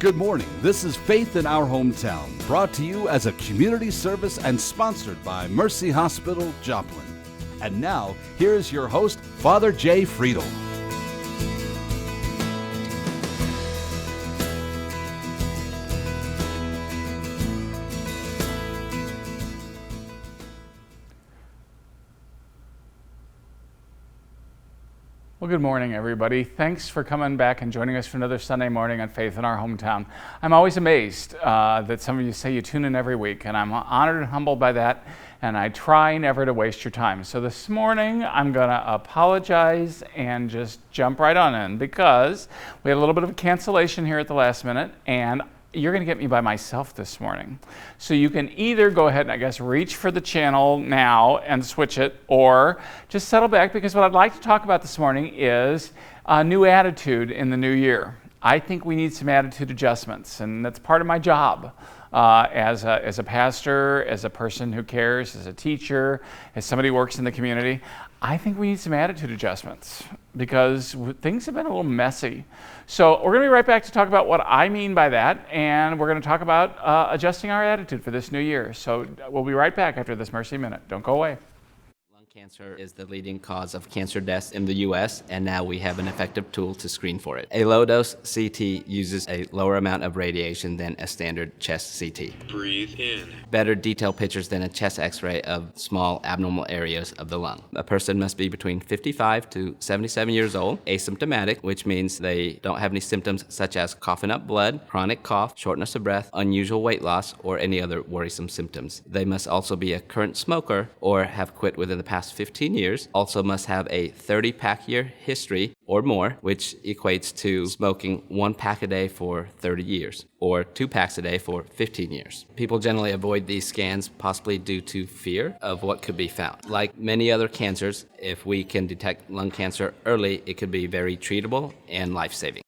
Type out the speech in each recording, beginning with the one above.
Good morning. This is Faith in Our Hometown, brought to you as a community service and sponsored by Mercy Hospital, Joplin. And now, here's your host, Father J. Friedel. Well, good morning, everybody. Thanks for coming back and joining us for another Sunday morning on Faith in Our Hometown. I'm always amazed that some of you say you tune in every week, and I'm honored and humbled by that, and I try never to waste your time. So this morning, I'm going to apologize and just jump right on in because we had a little bit of a cancellation here at the last minute, and you're going to get me by myself this morning. So you can either go ahead and, I guess, reach for the channel now and switch it, or just settle back, because what I'd like to talk about this morning is a new attitude in the new year. I think we need some attitude adjustments, and that's part of my job as a pastor, as a person who cares, as a teacher, as somebody who works in the community. I think we need some attitude adjustments because things have been a little messy. So we're going to be right back to talk about what I mean by that, and we're going to talk about adjusting our attitude for this new year. So we'll be right back after this Mercy Minute. Don't go away. Cancer is the leading cause of cancer deaths in the U.S., and now we have an effective tool to screen for it. A low-dose CT uses a lower amount of radiation than a standard chest CT. Breathe in. Better detailed pictures than a chest x-ray of small abnormal areas of the lung. A person must be between 55 to 77 years old, asymptomatic, which means they don't have any symptoms such as coughing up blood, chronic cough, shortness of breath, unusual weight loss, or any other worrisome symptoms. They must also be a current smoker or have quit within the past 15 years, also must have a 30-pack year history or more, which equates to smoking 1 pack a day for 30 years, or 2 packs a day for 15 years. People generally avoid these scans, possibly due to fear of what could be found. Like many other cancers, if we can detect lung cancer early, it could be very treatable and life-saving.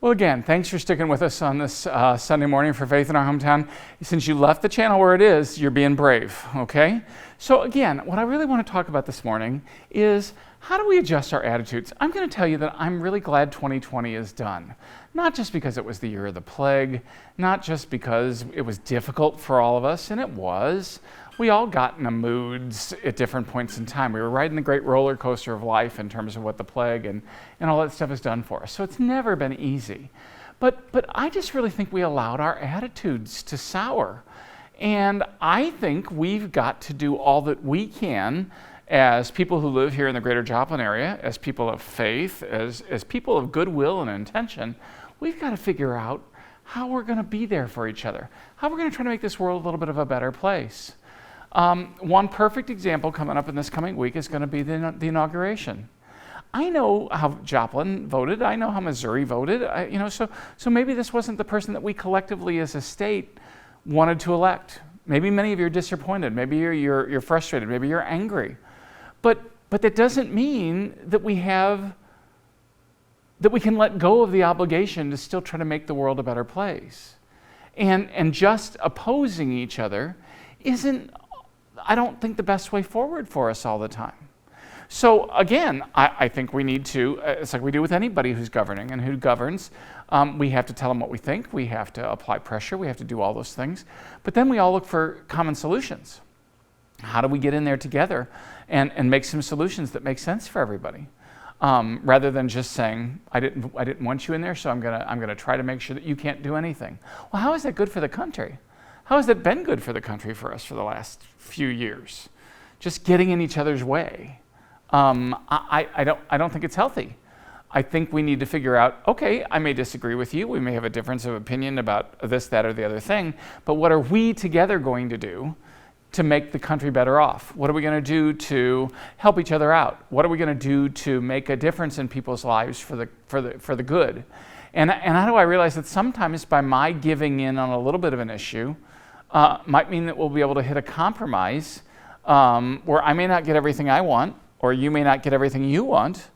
Well, again, thanks for sticking with us on this Sunday morning for Faith in Our Hometown. Since you left the channel where it is, you're being brave, okay? So again, what I really want to talk about this morning is how do we adjust our attitudes? I'm going to tell you that I'm really glad 2020 is done. Not just because it was the year of the plague, not just because it was difficult for all of us, and it was. We all got in moods at different points in time. We were riding the great roller coaster of life in terms of what the plague and all that stuff has done for us. So it's never been easy. But I just really think we allowed our attitudes to sour. And I think we've got to do all that we can as people who live here in the greater Joplin area, as people of faith, as people of goodwill and intention. We've got to figure out how we're going to be there for each other, how we're going to try to make this world a little bit of a better place. One perfect example coming up in this coming week is going to be the inauguration. I know how Joplin voted. I know how Missouri voted. So maybe this wasn't the person that we collectively as a state wanted to elect. Maybe many of you are disappointed. Maybe you're frustrated. Maybe you're angry. But that doesn't mean that we can let go of the obligation to still try to make the world a better place. And just opposing each other isn't, I don't think, the best way forward for us all the time. So again, I think we need to, it's like we do with anybody who's governing and who governs, we have to tell them what we think, we have to apply pressure, we have to do all those things, but then we all look for common solutions. How do we get in there together and make some solutions that make sense for everybody? Rather than just saying, I didn't want you in there, so I'm gonna try to make sure that you can't do anything. Well, how is that good for the country? How has that been good for the country for us for the last few years? Just getting in each other's way. I don't think it's healthy. I think we need to figure out, okay, I may disagree with you. We may have a difference of opinion about this, that, or the other thing, but what are we together going to do to make the country better off? What are we going to do to help each other out? What are we going to do to make a difference in people's lives for the good? And how do I realize that sometimes by my giving in on a little bit of an issue might mean that we'll be able to hit a compromise where I may not get everything I want, or you may not get everything you want,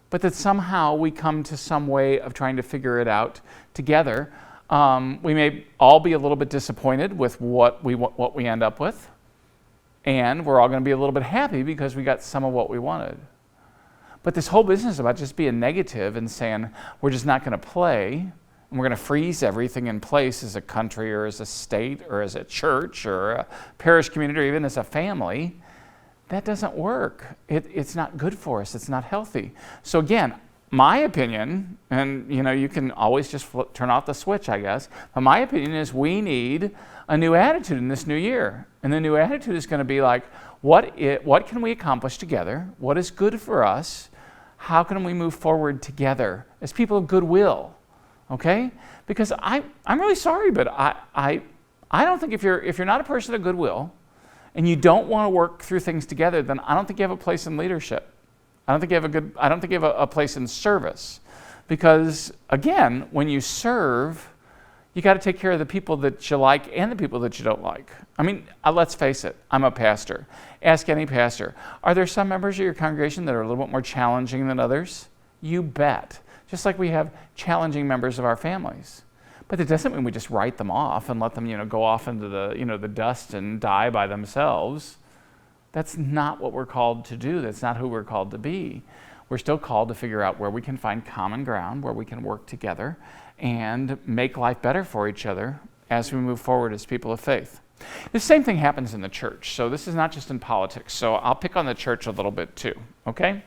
but that somehow we come to some way of trying to figure it out together. We may all be a little bit disappointed with what we end up with, and we're all going to be a little bit happy because we got some of what we wanted. But this whole business about just being negative and saying we're just not going to play, and we're going to freeze everything in place as a country or as a state or as a church or a parish community or even as a family, that doesn't work. It's not good for us. It's not healthy. So again, my opinion, and you can always just turn off the switch, I guess, but my opinion is we need a new attitude in this new year. And the new attitude is going to be like, what can we accomplish together? What is good for us? How can we move forward together as people of goodwill? Okay? Because I'm really sorry, but I don't think if you're not a person of goodwill and you don't want to work through things together, then I don't think you have a place in leadership. I don't think you have a place in service. Because again, when you serve, you got to take care of the people that you like and the people that you don't like. I mean, let's face it, I'm a pastor. Ask any pastor. Are there some members of your congregation that are a little bit more challenging than others? You bet. Just like we have challenging members of our families. But it doesn't mean we just write them off and let them, go off into the dust and die by themselves. That's not what we're called to do. That's not who we're called to be. We're still called to figure out where we can find common ground, where we can work together and make life better for each other as we move forward as people of faith. The same thing happens in the church. So this is not just in politics. So I'll pick on the church a little bit too, okay?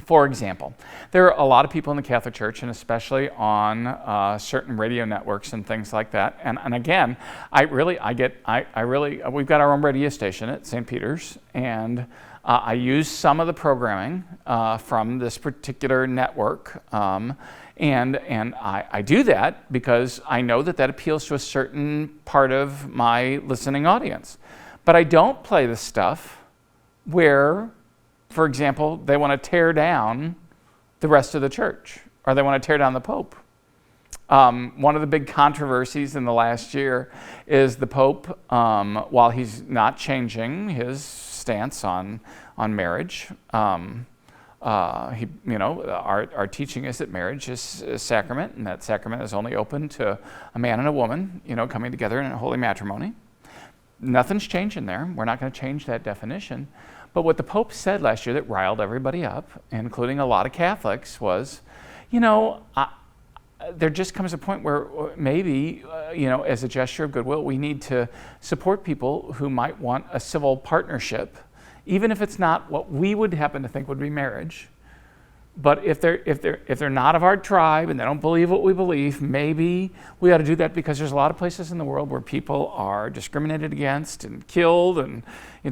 For example, there are a lot of people in the Catholic Church, and especially on certain radio networks and things like that. And again, we've got our own radio station at St. Peter's, and I use some of the programming from this particular network. And I do that because I know that appeals to a certain part of my listening audience. But I don't play the stuff where, for example, they want to tear down the rest of the church, or they want to tear down the Pope. One of the big controversies in the last year is the Pope, while he's not changing his stance on marriage, our teaching is that marriage is a sacrament, and that sacrament is only open to a man and a woman, coming together in a holy matrimony. Nothing's changing there. We're not going to change that definition. But what the Pope said last year that riled everybody up, including a lot of Catholics, was, there just comes a point where maybe, as a gesture of goodwill, we need to support people who might want a civil partnership, even if it's not what we would happen to think would be marriage. But if they're not of our tribe and they don't believe what we believe, maybe we ought to do that, because there's a lot of places in the world where people are discriminated against and killed and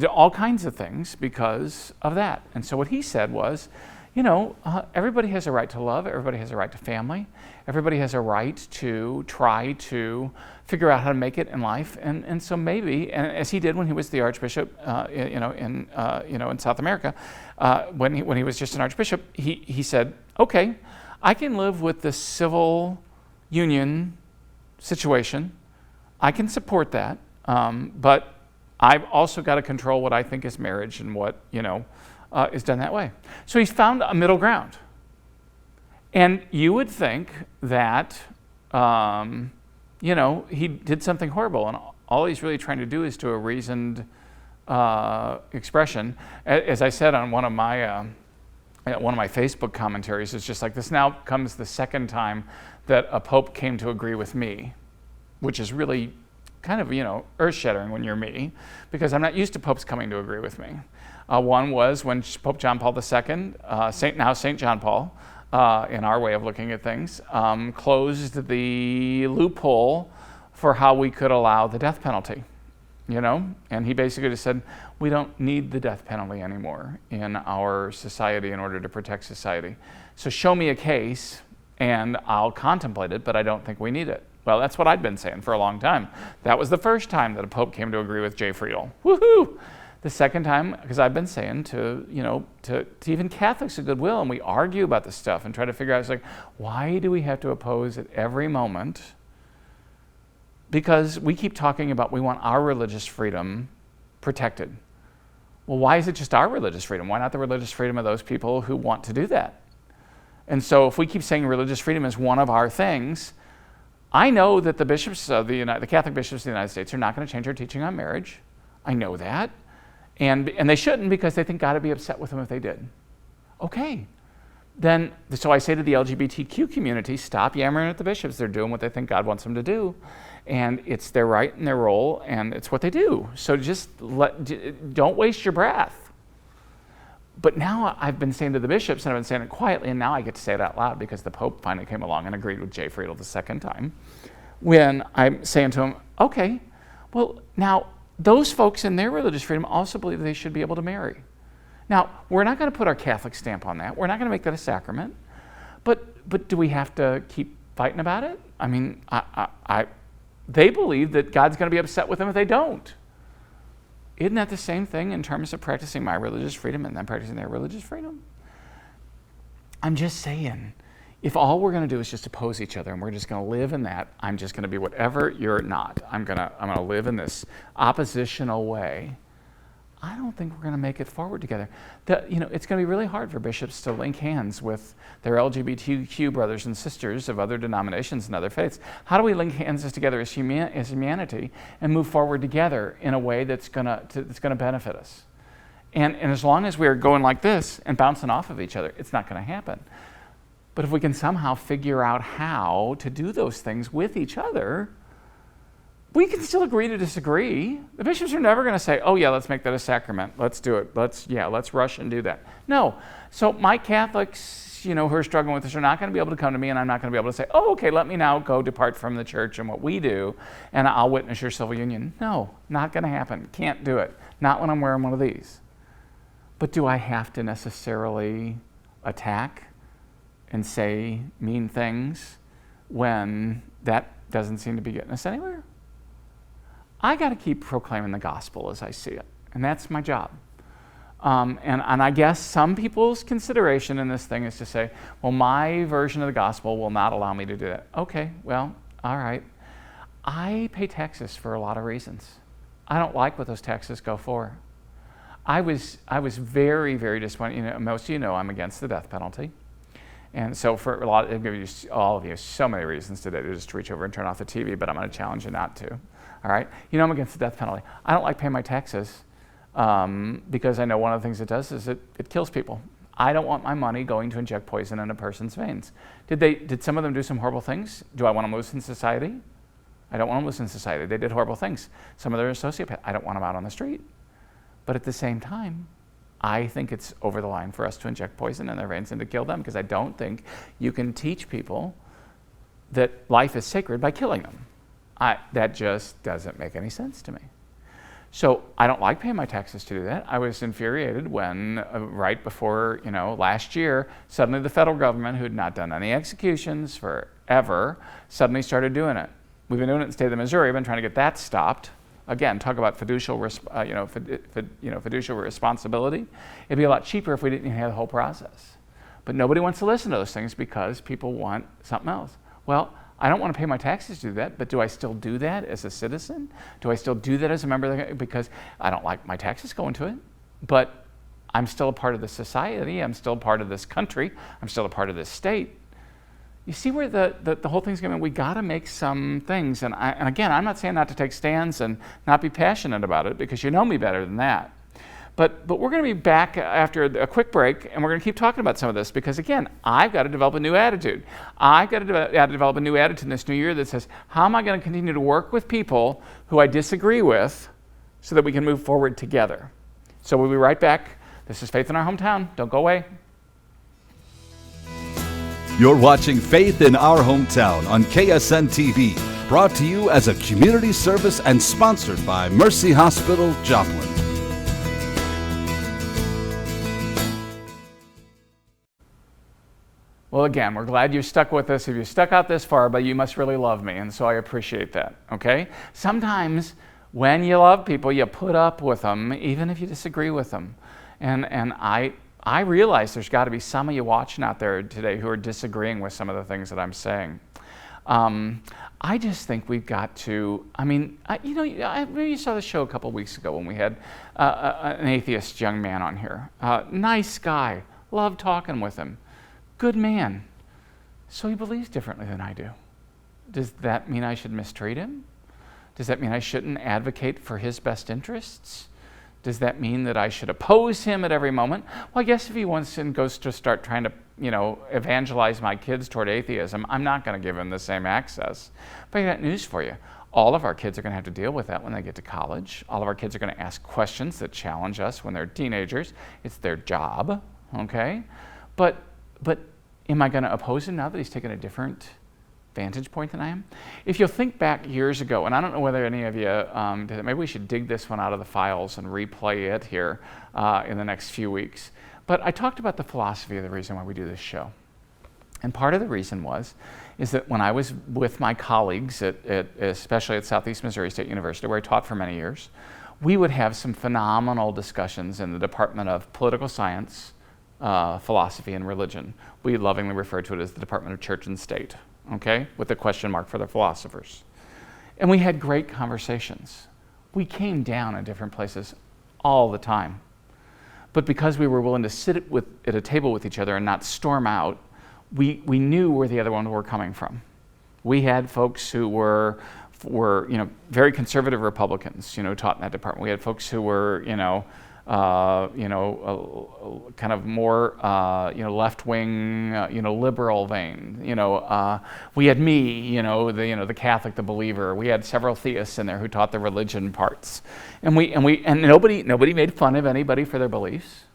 all kinds of things because of that. And so what he said was, everybody has a right to love, everybody has a right to family, everybody has a right to try to figure out how to make it in life. And so maybe, and as he did when he was the Archbishop, in South America, when he was just an Archbishop, he said, okay, I can live with the civil union situation. I can support that, but I've also got to control what I think is marriage and what, is done that way. So he's found a middle ground. And you would think that, he did something horrible, and all he's really trying to do is to a reasoned expression. As I said on one of my Facebook commentaries, it's just like, this now comes the second time that a pope came to agree with me, which is really kind of, earth-shattering when you're me, because I'm not used to popes coming to agree with me. One was when Pope John Paul II, St. John Paul, in our way of looking at things, closed the loophole for how we could allow the death penalty, And he basically just said, we don't need the death penalty anymore in our society in order to protect society. So show me a case and I'll contemplate it, but I don't think we need it. Well, that's what I'd been saying for a long time. That was the first time that a pope came to agree with J. Friedel. Woohoo! The second time, because I've been saying to even Catholics of goodwill, and we argue about this stuff and try to figure out, it's like, why do we have to oppose at every moment? Because we keep talking about we want our religious freedom protected. Well, why is it just our religious freedom? Why not the religious freedom of those people who want to do that? And so if we keep saying religious freedom is one of our things, I know that the bishops of the Catholic bishops of the United States are not going to change their teaching on marriage. I know that. And they shouldn't, because they think God would be upset with them if they did. Okay. Then, so I say to the LGBTQ community, stop yammering at the bishops. They're doing what they think God wants them to do. And it's their right and their role, and it's what they do. So just don't waste your breath. But now I've been saying to the bishops, and I've been saying it quietly, and now I get to say it out loud because the Pope finally came along and agreed with J. Friedel the second time, when I'm saying to him, okay, well, now those folks in their religious freedom also believe they should be able to marry. Now, we're not going to put our Catholic stamp on that. We're not going to make that a sacrament. But do we have to keep fighting about it? I mean, they believe that God's going to be upset with them if they don't. Isn't that the same thing in terms of practicing my religious freedom and them practicing their religious freedom? I'm just saying, if all we're going to do is just oppose each other and we're just going to live in that, I'm just going to be whatever you're not. I'm going to live in this oppositional way. I don't think we're going to make it forward together. It's going to be really hard for bishops to link hands with their LGBTQ brothers and sisters of other denominations and other faiths. How do we link hands together as humanity and move forward together in a way that's going to benefit us? And as long as we're going like this and bouncing off of each other, it's not going to happen. But if we can somehow figure out how to do those things with each other, we can still agree to disagree. The bishops are never going to say, oh yeah, let's make that a sacrament. Let's do it. Let's rush and do that. No. So my Catholics, who are struggling with this are not going to be able to come to me, and I'm not going to be able to say, oh, okay, let me now go depart from the church and what we do, and I'll witness your civil union. No, not going to happen. Can't do it. Not when I'm wearing one of these. But do I have to necessarily attack and say mean things when that doesn't seem to be getting us anywhere? I got to keep proclaiming the gospel as I see it, and that's my job. And I guess some people's consideration in this thing is to say, well, my version of the gospel will not allow me to do that. Okay, well, all right. I pay taxes for a lot of reasons. I don't like what those taxes go for. I was very, very disappointed. Most of you know I'm against the death penalty. And so for I'll give you, all of you, so many reasons today to just reach over and turn off the TV, but I'm going to challenge you not to. All right? I'm against the death penalty. I don't like paying my taxes because I know one of the things it does is it kills people. I don't want my money going to inject poison in a person's veins. Did some of them do some horrible things? Do I want them loose in society? I don't want them loose in society. They did horrible things. Some of them are sociopaths. I don't want them out on the street. But at the same time, I think it's over the line for us to inject poison in their veins and to kill them, because I don't think you can teach people that life is sacred by killing them. That just doesn't make any sense to me. So I don't like paying my taxes to do that. I was infuriated when, right before, last year, suddenly the federal government, who had not done any executions forever, suddenly started doing it. We've been doing it in the state of Missouri. I've been trying to get that stopped. Again, talk about fiducial responsibility. It'd be a lot cheaper if we didn't have the whole process. But nobody wants to listen to those things because people want something else. Well, I don't want to pay my taxes to do that, but do I still do that as a citizen? Do I still do that as a member of the, because I don't like my taxes going to it, but I'm still a part of the society, I'm still a part of this country, I'm still a part of this state. You see where the whole thing's going? We got to make some things, and again, I'm not saying not to take stands and not be passionate about it, because you know me better than that. But we're going to be back after a quick break, and we're going to keep talking about some of this, because again, I've got to develop a new attitude. I've got to develop a new attitude in this new year that says, how am I going to continue to work with people who I disagree with so that we can move forward together? So we'll be right back. This is Faith in Our Hometown. Don't go away. You're watching Faith in Our Hometown on KSN TV, brought to you as a community service and sponsored by Mercy Hospital, Joplin. Well, again, we're glad you stuck with us. If you stuck out this far, but you must really love me, and so I appreciate that, okay? Sometimes when you love people, you put up with them, even if you disagree with them. And I realize there's got to be some of you watching out there today who are disagreeing with some of the things that I'm saying. I just think we've got to, maybe you saw the show a couple weeks ago when we had an atheist young man on here. Nice guy, loved talking with him. Good man. So he believes differently than I do. Does that mean I should mistreat him? Does that mean I shouldn't advocate for his best interests? Does that mean that I should oppose him at every moment? Well, I guess if he wants and goes to start trying to, evangelize my kids toward atheism, I'm not going to give him the same access. But I got news for you. All of our kids are going to have to deal with that when they get to college. All of our kids are going to ask questions that challenge us when they're teenagers. It's their job, okay? But am I going to oppose him now that he's taken a different vantage point than I am? If you'll think back years ago, and I don't know whether any of you did it, maybe we should dig this one out of the files and replay it here in the next few weeks. But I talked about the philosophy of the reason why we do this show. And part of the reason is that when I was with my colleagues, especially at Southeast Missouri State University, where I taught for many years, we would have some phenomenal discussions in the Department of Political Science, Philosophy, and Religion. We lovingly refer to it as the Department of Church and State, okay, with a question mark for the philosophers. And we had great conversations. We came down in different places all the time. But because we were willing to sit at a table with each other and not storm out, we knew where the other one were coming from. We had folks who were very conservative Republicans, taught in that department. We had folks who were, kind of more, left-wing, liberal vein. We had me, the Catholic, the believer. We had several theists in there who taught the religion parts, and nobody made fun of anybody for their beliefs,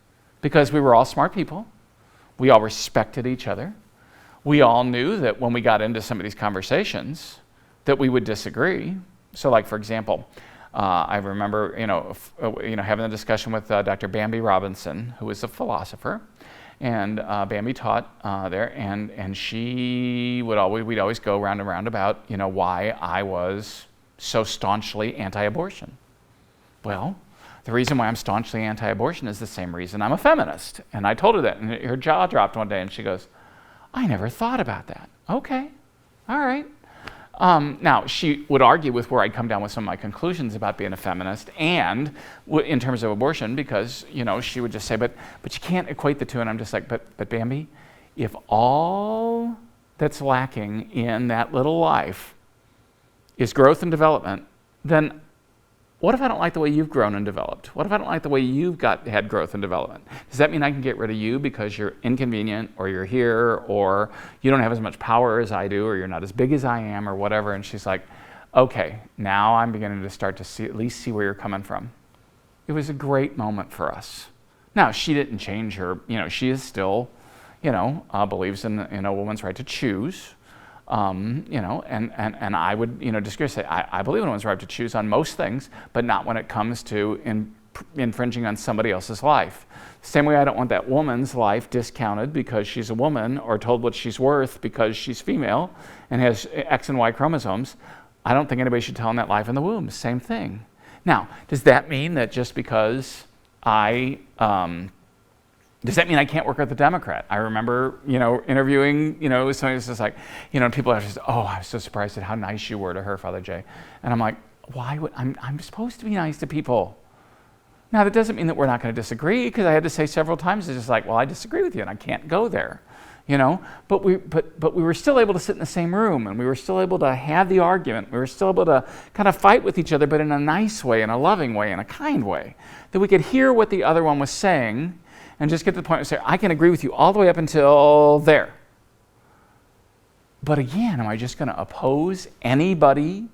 because we were all smart people. We all respected each other. We all knew that when we got into some of these conversations, that we would disagree. So, like for example, I remember, having a discussion with Dr. Bambi Robinson, who is a philosopher, and Bambi taught there, and we'd always go round and round about, why I was so staunchly anti-abortion. Well, the reason why I'm staunchly anti-abortion is the same reason I'm a feminist. And I told her that, and her jaw dropped one day, and she goes, I never thought about that. Okay, all right. Now, she would argue with where I'd come down with some of my conclusions about being a feminist and in terms of abortion, because, she would just say, but you can't equate the two. And I'm just like, but Bambi, if all that's lacking in that little life is growth and development, then what if I don't like the way you've grown and developed? What if I don't like the way you've had growth and development? Does that mean I can get rid of you because you're inconvenient, or you're here, or you don't have as much power as I do, or you're not as big as I am, or whatever? And she's like, okay, now I'm beginning to start to at least see where you're coming from. It was a great moment for us. Now, she didn't change her, she is still, believes in a woman's right to choose. And I would, disagree, say, I believe in a woman's right to choose on most things, but not when it comes to infringing on somebody else's life. Same way I don't want that woman's life discounted because she's a woman, or told what she's worth because she's female and has X and Y chromosomes. I don't think anybody should tell them that life in the womb. Same thing. Now, does that mean that just because does that mean I can't work with a Democrat? I remember, interviewing, somebody was just like, people are just, oh, I was so surprised at how nice you were to her, Father Jay. And I'm like, why would, I'm supposed to be nice to people. Now, that doesn't mean that we're not going to disagree, because I had to say several times, it's just like, well, I disagree with you and I can't go there, But we were still able to sit in the same room, and we were still able to have the argument. We were still able to kind of fight with each other, but in a nice way, in a loving way, in a kind way, that we could hear what the other one was saying and just get to the point where say, I can agree with you all the way up until there. But again, am I just going to oppose anybody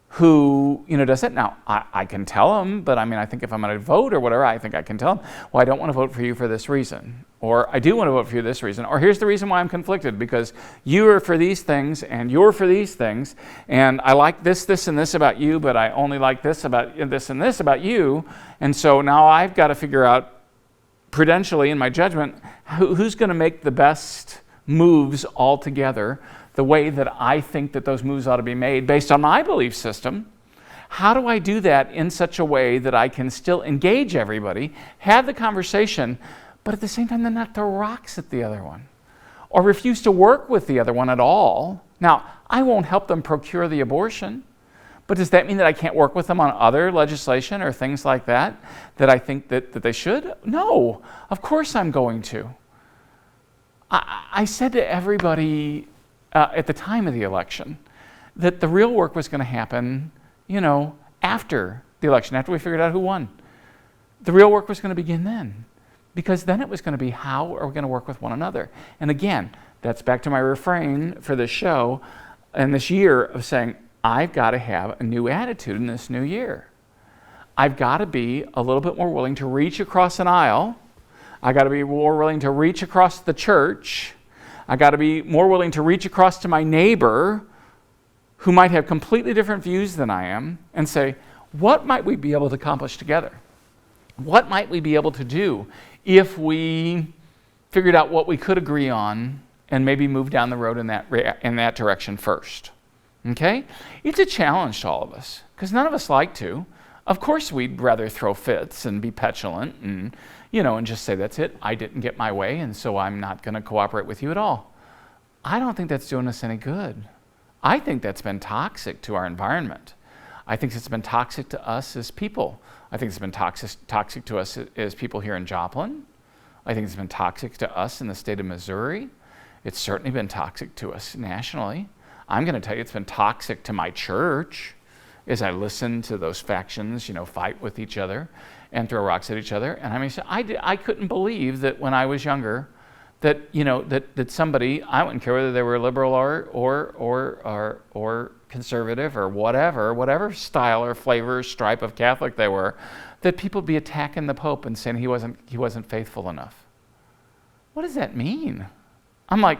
who, does it? Now, I can tell them, but I think if I'm going to vote or whatever, I think I can tell them, well, I don't want to vote for you for this reason. Or I do want to vote for you this reason. Or here's the reason why I'm conflicted, because you are for these things and you're for these things. And I like this, and this about you, but I only like this and this about you. And so now I've got to figure out prudentially in my judgment, who's going to make the best moves all together, the way that I think that those moves ought to be made based on my belief system. How do I do that in such a way that I can still engage everybody, have the conversation, but at the same time then not throw rocks at the other one or refuse to work with the other one at all? Now, I won't help them procure the abortion, but does that mean that I can't work with them on other legislation or things like that I think that they should? No, of course I'm going to. I said to everybody at the time of the election that the real work was going to happen, after the election, after we figured out who won. the real work was going to begin then. Because then it was going to be, how are we going to work with one another? And again, that's back to my refrain for this show and this year of saying, I've got to have a new attitude in this new year. I've got to be a little bit more willing to reach across an aisle. I've got to be more willing to reach across the church. I've got to be more willing to reach across to my neighbor who might have completely different views than I am and say, what might we be able to accomplish together? What might we be able to do if we figured out what we could agree on and maybe move down the road in that direction first? Okay? It's a challenge to all of us because none of us like to. Of course, we'd rather throw fits and be petulant and, and just say, that's it. I didn't get my way, and so I'm not going to cooperate with you at all. I don't think that's doing us any good. I think that's been toxic to our environment. I think it's been toxic to us as people. I think it's been toxic to us as people here in Joplin. I think it's been toxic to us in the state of Missouri. It's certainly been toxic to us nationally. I'm going to tell you it's been toxic to my church as I listen to those factions, fight with each other and throw rocks at each other. And I couldn't believe that when I was younger, that that somebody, I wouldn't care whether they were liberal or conservative or whatever style or flavor or stripe of Catholic they were, that people be attacking the Pope and saying he wasn't faithful enough. What does that mean? I'm like,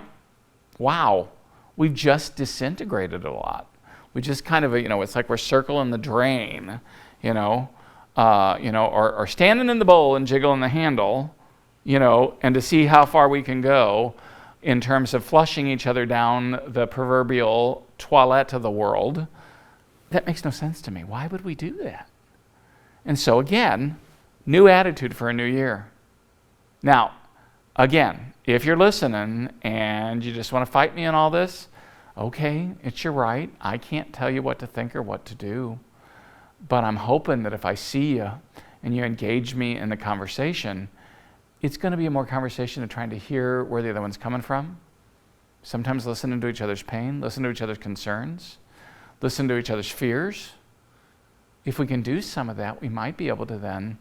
wow, we've just disintegrated a lot. We just kind of, it's like we're circling the drain, or standing in the bowl and jiggling the handle, and to see how far we can go in terms of flushing each other down the proverbial toilet of the world. That makes no sense to me. Why would we do that? And so again, new attitude for a new year. Now, again, if you're listening and you just want to fight me on all this, okay, it's your right. I can't tell you what to think or what to do. But I'm hoping that if I see you and you engage me in the conversation, it's going to be a more conversation of trying to hear where the other one's coming from. Sometimes listening to each other's pain, listen to each other's concerns, listen to each other's fears. If we can do some of that, we might be able to then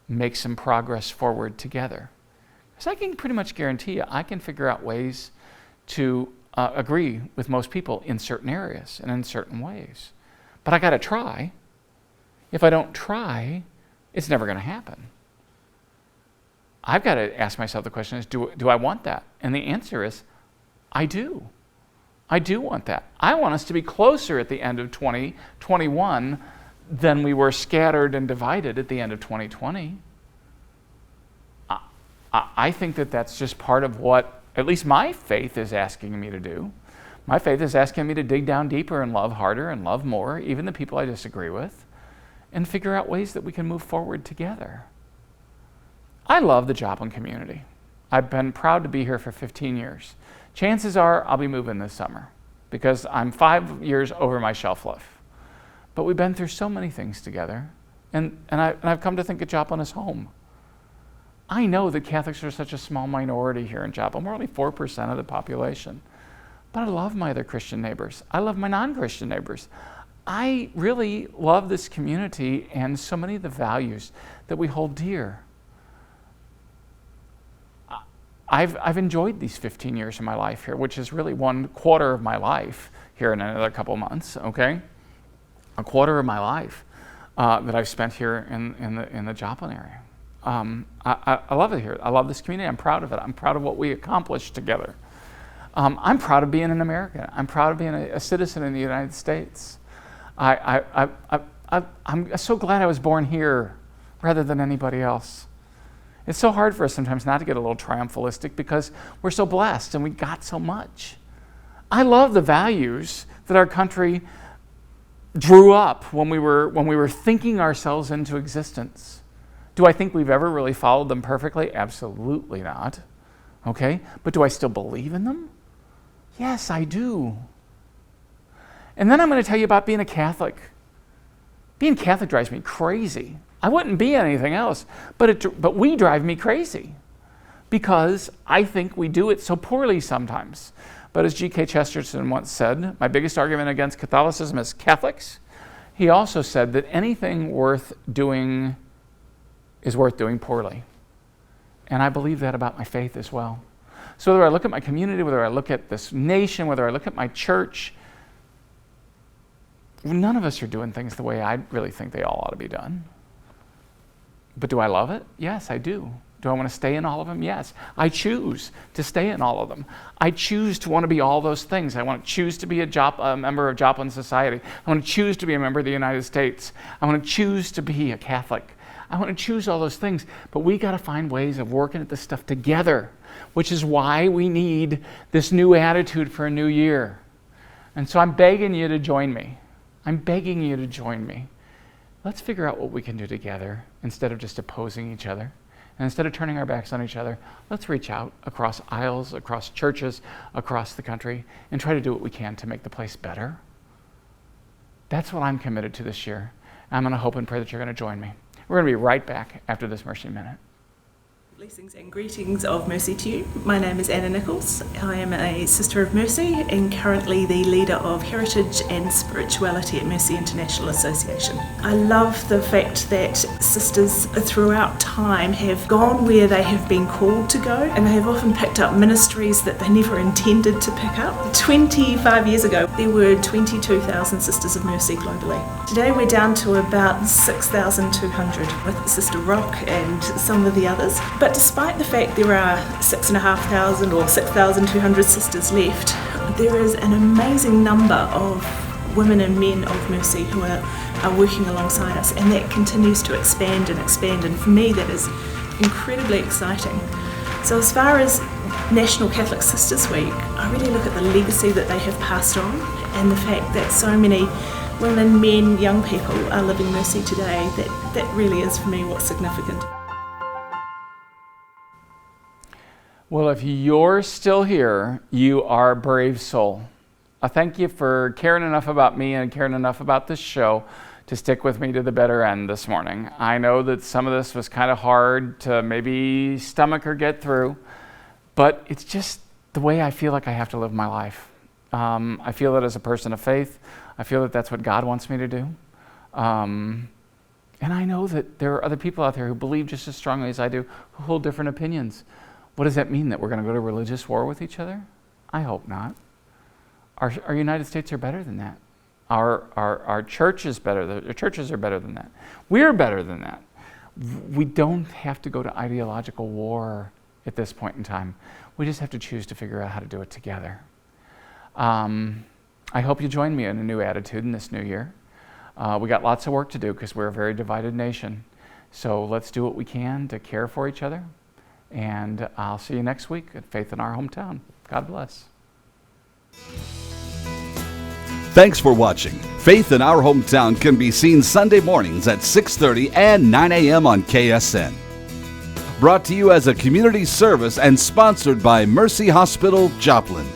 make some progress forward together. Because I can pretty much guarantee you, I can figure out ways to agree with most people in certain areas and in certain ways. But I got to try. If I don't try, it's never going to happen. I've got to ask myself the question is, do I want that? And the answer is, I do. I do want that. I want us to be closer at the end of 2021 than we were scattered and divided at the end of 2020. I think that that's just part of what at least my faith is asking me to do. My faith is asking me to dig down deeper and love harder and love more, even the people I disagree with, and figure out ways that we can move forward together. I love the Joplin community. I've been proud to be here for 15 years. Chances are I'll be moving this summer because I'm 5 years over my shelf life. But we've been through so many things together, and I've come to think of Joplin as home. I know that Catholics are such a small minority here in Joplin. We're only 4% of the population. But I love my other Christian neighbors. I love my non-Christian neighbors. I really love this community and so many of the values that we hold dear. I've enjoyed these 15 years of my life here, which is really 1/4 of my life here in another couple months, okay? 1/4 of my life that I've spent here in the Joplin area. I love it here. I love this community. I'm proud of it. I'm proud of what we accomplished together. I'm proud of being an American. I'm proud of being a citizen in the United States. I'm so glad I was born here rather than anybody else. It's so hard for us sometimes not to get a little triumphalistic because we're so blessed and we got so much. I love the values that our country drew up when we were thinking ourselves into existence. Do I think we've ever really followed them perfectly? Absolutely not. Okay? But do I still believe in them? Yes, I do. And then I'm going to tell you about being a Catholic. Being Catholic drives me crazy. I wouldn't be anything else, but we drive me crazy because I think we do it so poorly sometimes. But as G.K. Chesterton once said, my biggest argument against Catholicism is Catholics. He also said that anything worth doing is worth doing poorly. And I believe that about my faith as well. So whether I look at my community, whether I look at this nation, whether I look at my church, none of us are doing things the way I really think they all ought to be done. But do I love it? Yes, I do. Do I want to stay in all of them? Yes. I choose to stay in all of them. I choose to want to be all those things. I want to choose to be a member of Joplin Society. I want to choose to be a member of the United States. I want to choose to be a Catholic. I want to choose all those things. But we got to find ways of working at this stuff together, which is why we need this new attitude for a new year. And so I'm begging you to join me. I'm begging you to join me. Let's figure out what we can do together instead of just opposing each other. And instead of turning our backs on each other, let's reach out across aisles, across churches, across the country, and try to do what we can to make the place better. That's what I'm committed to this year. I'm going to hope and pray that you're going to join me. We're going to be right back after this Mercy Minute. Blessings and greetings of mercy to you. My name is Anna Nichols. I am a Sister of Mercy and currently the leader of Heritage and Spirituality at Mercy International Association. I love the fact that sisters throughout time have gone where they have been called to go, and they have often picked up ministries that they never intended to pick up. 25 years ago, there were 22,000 Sisters of Mercy globally. Today we're down to about 6,200 with Sister Rock and some of the others. But despite the fact there are 6,500 or 6,200 sisters left, there is an amazing number of women and men of mercy who are working alongside us, and that continues to expand and expand, and for me that is incredibly exciting. So as far as National Catholic Sisters Week, I really look at the legacy that they have passed on and the fact that so many women, men, young people are living mercy today. That really is for me what's significant. Well, if you're still here, you are a brave soul. I thank you for caring enough about me and caring enough about this show to stick with me to the bitter end this morning. I know that some of this was kind of hard to maybe stomach or get through, but it's just the way I feel like I have to live my life. I feel that as a person of faith. I feel that that's what God wants me to do. And I know that there are other people out there who believe just as strongly as I do, who hold different opinions. What does that mean? That we're going to go to religious war with each other? I hope not. Our United States are better than that. Our church is better. The churches are better than that. We're better than that. We don't have to go to ideological war at this point in time. We just have to choose to figure out how to do it together. I hope you join me in a new attitude in this new year. We got lots of work to do because we're a very divided nation. So let's do what we can to care for each other. And I'll see you next week at Faith in Our Hometown. God bless. Thanks for watching. Faith in Our Hometown can be seen Sunday mornings at 6:30 and 9 a.m. on KSN. Brought to you as a community service and sponsored by Mercy Hospital, Joplin.